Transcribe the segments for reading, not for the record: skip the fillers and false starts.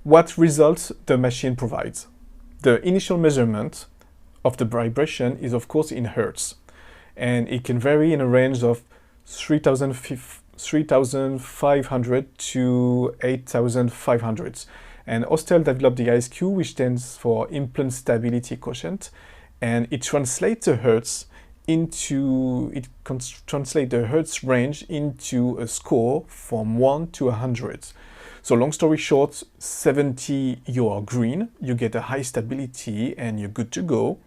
what results the machine provides. The initial measurement of the vibration is of course in hertz, and it can vary in a range of 3,500 to 8,500. And Hostel developed the ISQ, which stands for Implant Stability Quotient, and it translates the hertz translates the hertz range into a score from 1 to 100. So long story short, 70 you are green, you get a high stability and you're good to go.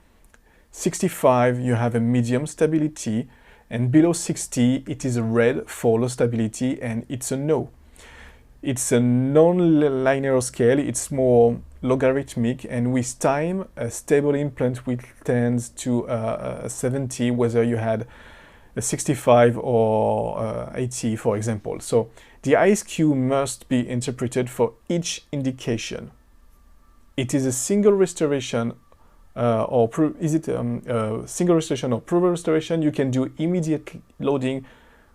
65 you have a medium stability, and below 60 it is a red for low stability and it's a no. It's a non-linear scale, it's more logarithmic, and with time a stable implant will tend to a 70 whether you had a 65 or 80 for example. So the ISQ must be interpreted for each indication. It is a single restoration single restoration or prover restoration. You can do immediate loading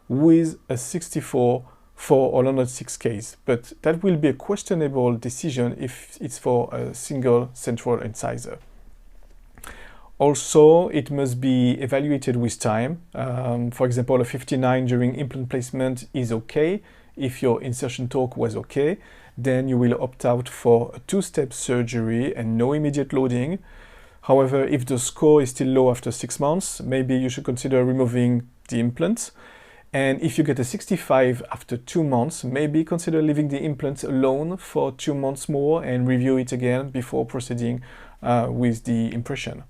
with a 64 for all 106 case, but that will be a questionable decision if it's for a single central incisor. Also, it must be evaluated with time. For example, a 59 during implant placement is okay. If your insertion torque was okay, then you will opt out for a two-step surgery and no immediate loading. However, if the score is still low after 6 months, maybe you should consider removing the implant. And if you get a 65 after 2 months, maybe consider leaving the implant alone for 2 months more and review it again before proceeding with the impression.